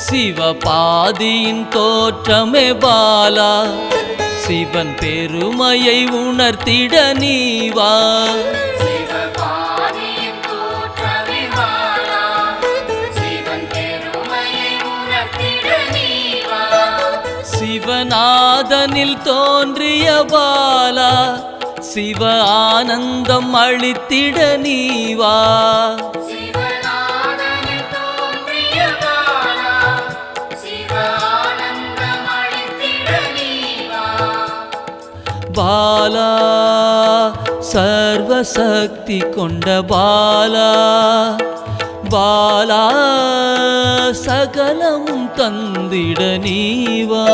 சிவபாதியின் தோற்றமே பாலா, சிவன் பெருமையை உணர்த்திட நீவா. சிவநாதனில் தோன்றிய பாலா, சிவ ஆனந்தம் அளித்திட நீவா. பாலா சர்வசக்தி கொண்ட பாலா, பாலா சகலமும் தந்திட நீவா.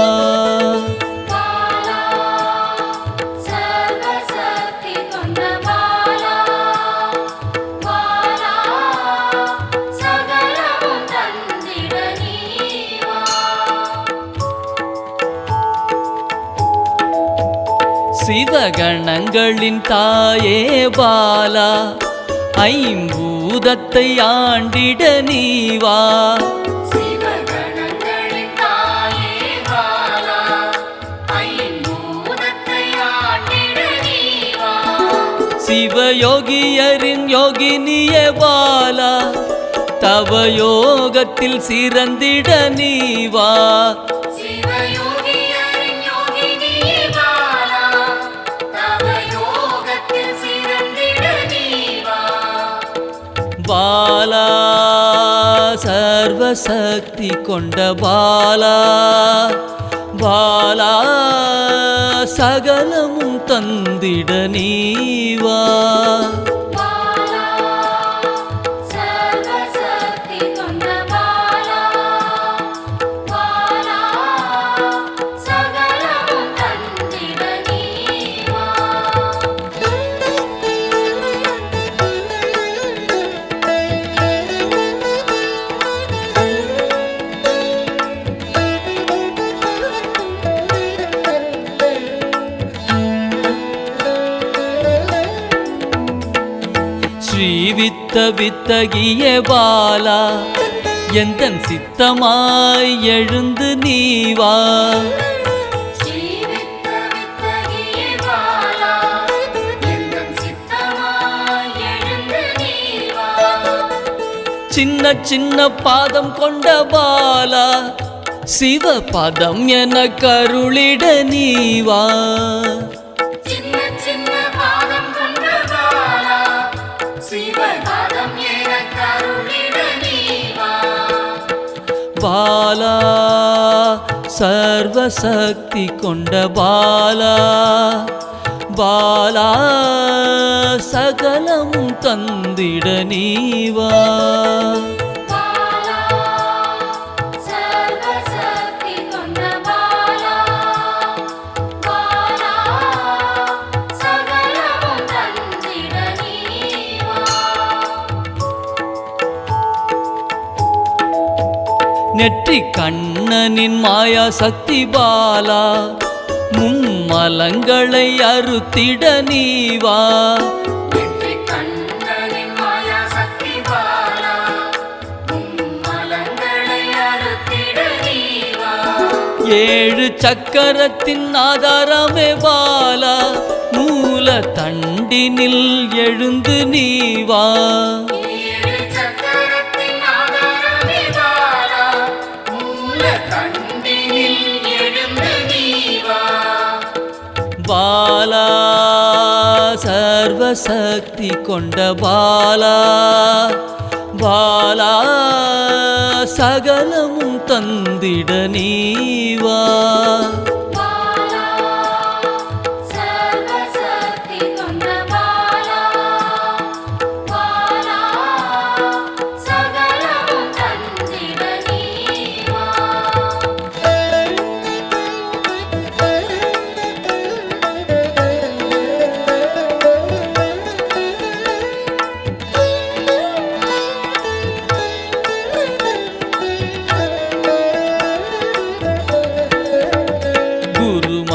சிவகணங்களின் தாயே பாலா, ஐம்பூதத்தை ஆண்டிட நீவா. சிவயோகியரின் யோகினியே பாலா, தவ யோகத்தில் சிறந்திட நீவா. பாலா சர்வசக்தி கொண்ட பாலா, பாலா சகலமும் தந்திட நீவா. ஸ்ரீவித்த வித்தகிய பாலா, எந்தன் சித்தமாய் எழுந்து நீவா. சின்ன சின்ன பாதம் கொண்ட பாலா, சிவ பதம் என கருளிட நீவா. பாலா சர்வசக்தி கொண்ட பாலா, பாலா சகலமும் தந்திட நீவா. நெற்றி கண்ணனின் மாயா சக்தி பாலா, மும்மலங்களை அறுத்திட நீவா. ஏழு சக்கரத்தின் ஆதாரமே பாலா, மூல தண்டினில் எழுந்து நீவா. பாலா சர்வசக்தி கொண்ட பாலா, பாலா சகலமும் தந்திட நீவா.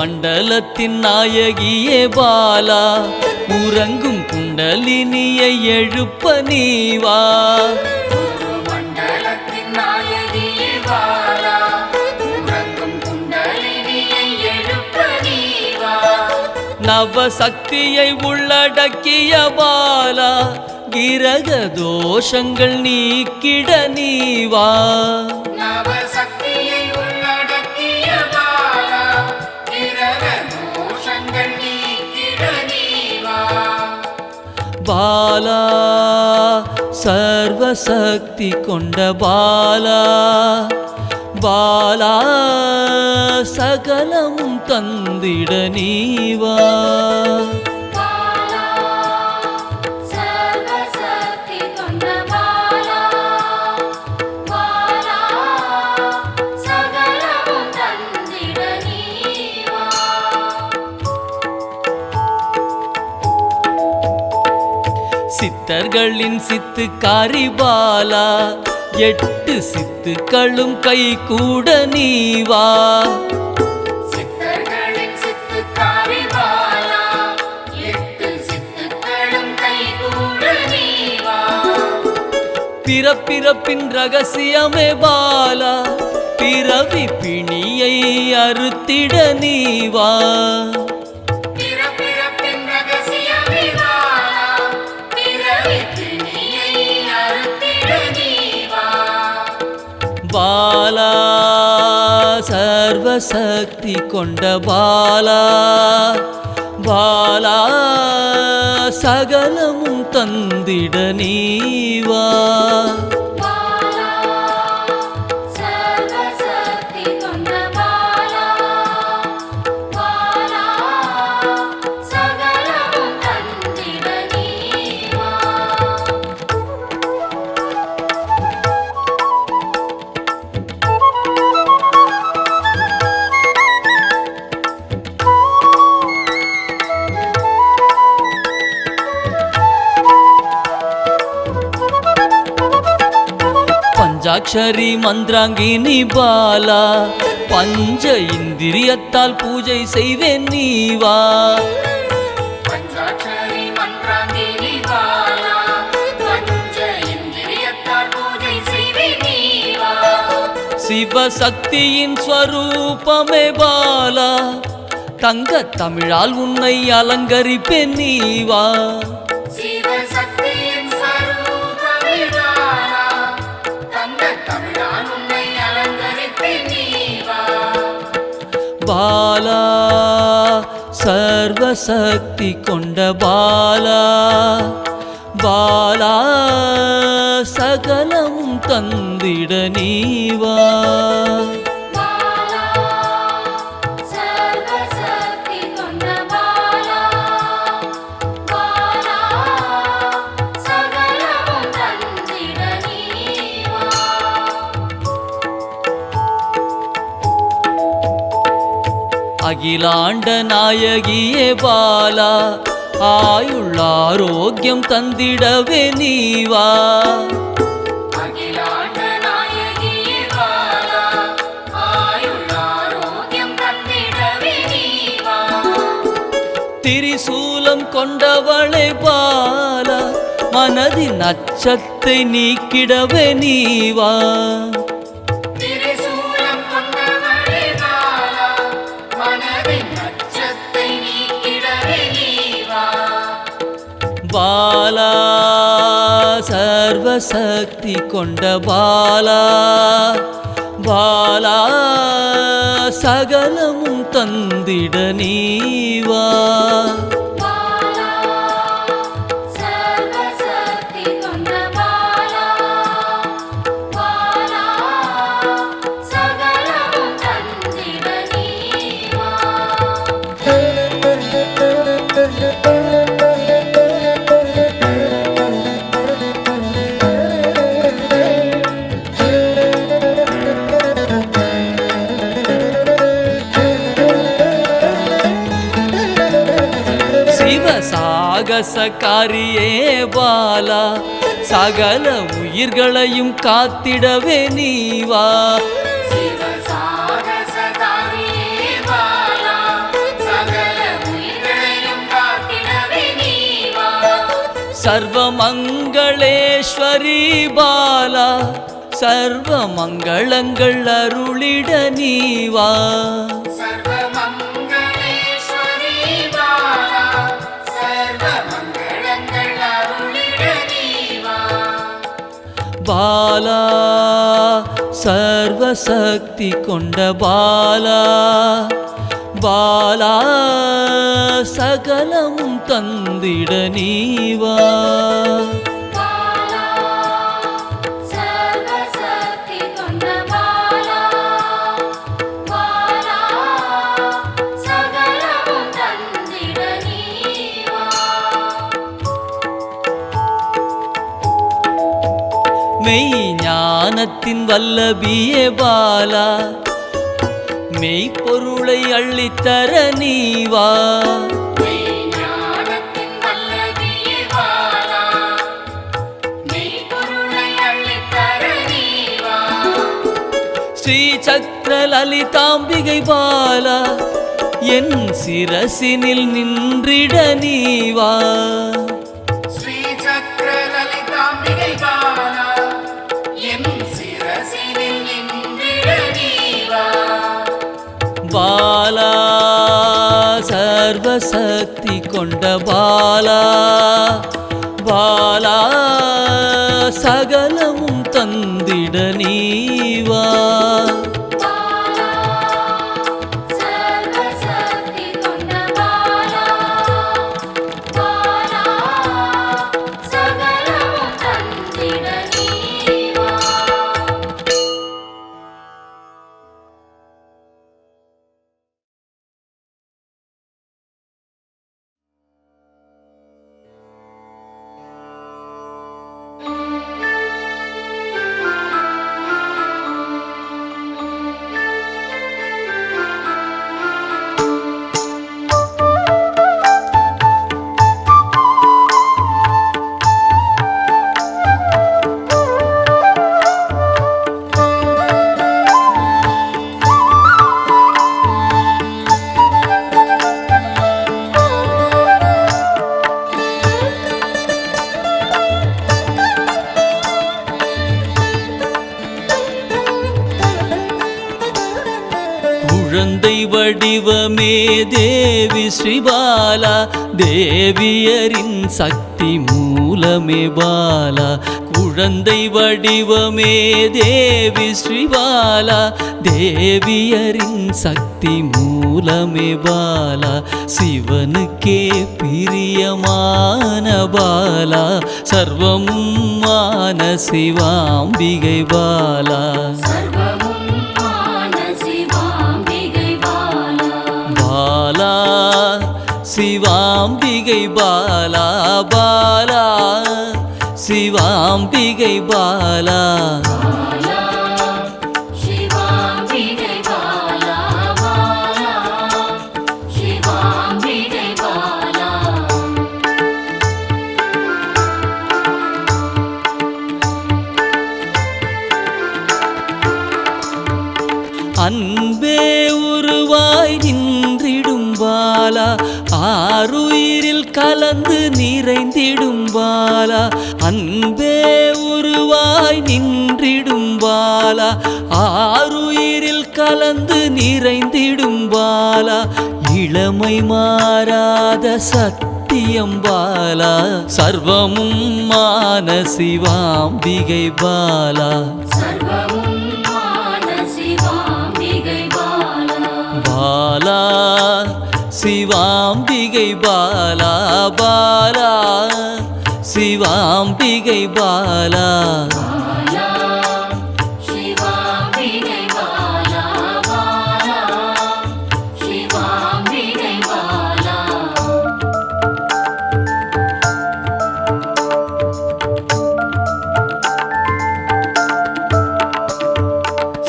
மண்டலத்தின் நாயகியே பாலா உறங்கும் குண்டலினியை எழுப்ப நீவா நவசக்தியை உள்ளடக்கிய பாலா கிரக தோஷங்கள் நீக்கிட நீவா பாலா சர்வசக்தி கொண்ட பாலா பாலா சகலமும் தந்திட நீவா சித்தர்களின் சித்துக்காரி பாலா 8 சித்துக்களும் கை கூட நீவா பிறப்பிறப்பின் ரகசியமே பாலா பிறவி பிணியை அறுத்திட நீவா பாலா சர்வசக்தி கொண்ட பாலா பாலா சகலமும் தந்திட நீவா பஞ்சாட்சரி மந்திராங்கினி பாலா பஞ்ச இந்திரியத்தால் பூஜை செய்வேன் நீவா சிவசக்தியின் ஸ்வரூபமே பாலா தங்க தமிழால் உன்னை அலங்கரிப்பேன் நீவா பாலா சர்வசக்தி கொண்ட பாலா பாலா சகலமும் தந்திட நீவா அகிலாண்ட நாயகியே பாலா ஆயுள் ஆரோக்கியம் தந்திடவே நீவா திரிசூலம் கொண்டவளே பாலா மனதின் அச்சத்தை நீக்கிடவே நீவா பாலா சர்வசக்தி கொண்ட பாலா பாலா சகலமும் தந்திட நீவா சாகசக்காரியே பாலா சகல உயிர்களையும் காத்திடவே நீவா சர்வமங்களேஸ்வரி பாலா சர்வ மங்களங்கள் அருளிட நீவா பாலா சர்வசக்தி கொண்ட பாலா பாலா சகலமும் தந்திட நீவா மெய் ஞானத்தின் வல்லபியே பாலா மெய்ப்பொருளை அள்ளித்தர நீவா ஸ்ரீ சக்கர லலிதாம்பிகை பாலா என் சிரசினில் நின்றிட நீவா பாலா சர்வசக்தி கொண்ட பாலா பாலா சகலமும் தந்திட நீவா குழந்தை வடிவமே தேவி ஸ்ரீபாலா தேவியரின் சக்தி மூலமே பாலா குழந்தை வடிவமே தேவி ஸ்ரீபாலா தேவியரின் சக்தி மூலமே பாலா சிவனுக்கே பிரியமான பாலா சர்வமும் மான சிவாம்பிகை பாலா பாலா சிவாம்பிகை பாலா பாலா சிவாம்பிகை பாலா அன்பே உருவாய் நின்றிடும் பாலா ஆருயிரில் கலந்து நிறைந்திடும் பாலா அன்பே உருவாய் நின்றிடும் பாலா ஆருயிரில் கலந்து நிறைந்திடும் பாலா இளமை மாறாத சத்தியம் பாலா சர்வமும் மான சிவாம்பிகை பாலா பாலா சிவாம்பிகை பாலா பாலா சிவாம்பிகை பாலா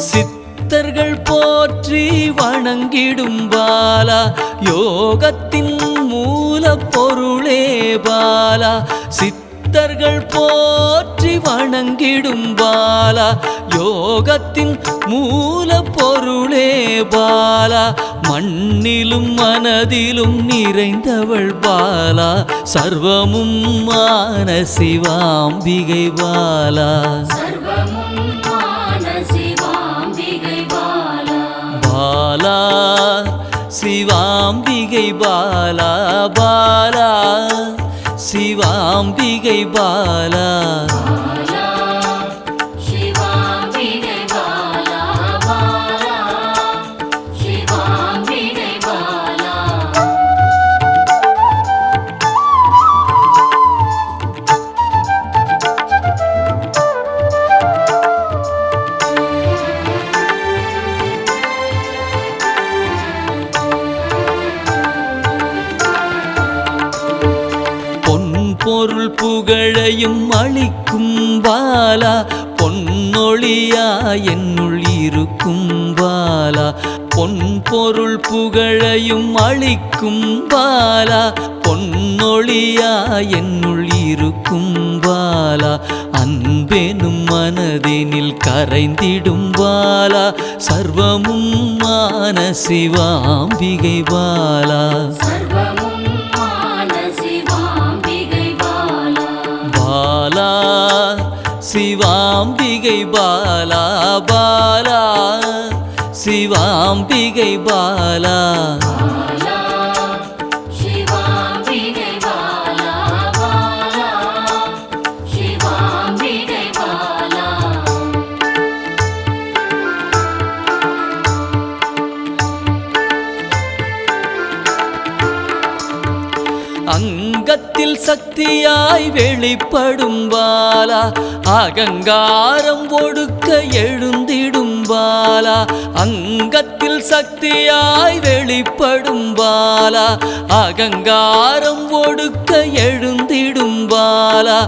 சித்தர்கள் போற்றி வணங்கிடும் பாலா யோகத்தின் மூல பொருளே பாலா சித்தர்கள் போற்றி வணங்கிடும் பாலா யோகத்தின் மூல பொருளே பாலா மண்ணிலும் மனதிலும் நிறைந்தவள் பாலா, சர்வமும் மான சிவாம்பிகை பாலா. பாலா சிவாம்பிகை பாலா, பாலா சிவாம்பிகை பாலா. பொருள் புகழையும் அளிக்கும் பாலா, பொன்னொழியா என்னுள் இருக்கும் பாலா. பொன் பொருள் புகழையும் அளிக்கும் பாலா, பொன்னொழியா என்னுள் இருக்கும் பாலா. அன்பெனும் மனதினில் கரைந்திடும் பாலா, சர்வமும் மான சிவாம்பிகை பாலா. பாலா சிவாம்பிகை பாலா, பாலா சிவாம்பிகை பாலா. அங்கத்தில் சக்தியாய் வெளிப்படும் பாலா, அகங்காரம் ஒடுக்க எழுந்திடும் பாலா. அங்கத்தில் சக்தியாய் வெளிப்படும் பாலா, அகங்காரம் ஒடுக்க எழுந்திடும் பாலா.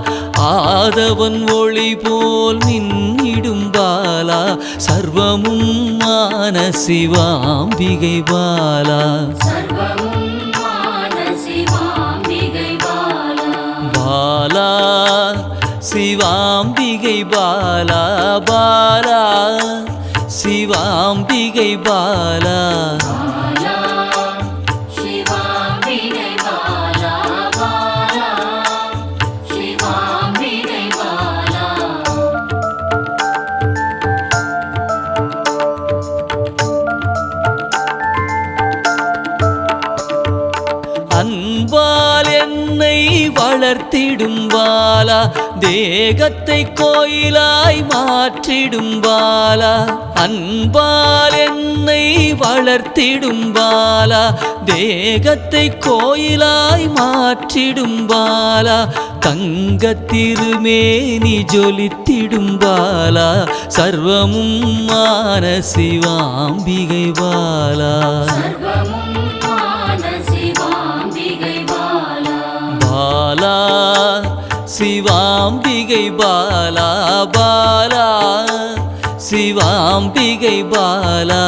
ஆதவன் ஒளி போல் மின்னிடும் பாலா, சர்வமும் மான சிவாம்பிகை பாலா. பாலா சிவாம்பிகை பாலா, பாலா சிவாம்பிகை பாலா. அன்பால் என்னை வளர்த்திடும் பாலா, தேகத்தை கோயிலாய் மாற்றிடும் பாலா. அன்பால் என்னை வளர்த்திடும் பாலா, தேகத்தை கோயிலாய் மாற்றிடும் பாலா. தங்க திருமேனி ஜொலித்திடும் பாலா, சர்வமும் மான சிவாம்பிகை பாலா. பாலா சிவாம்பிகை பாலா, பாலா சிவாம்பிகை பாலா.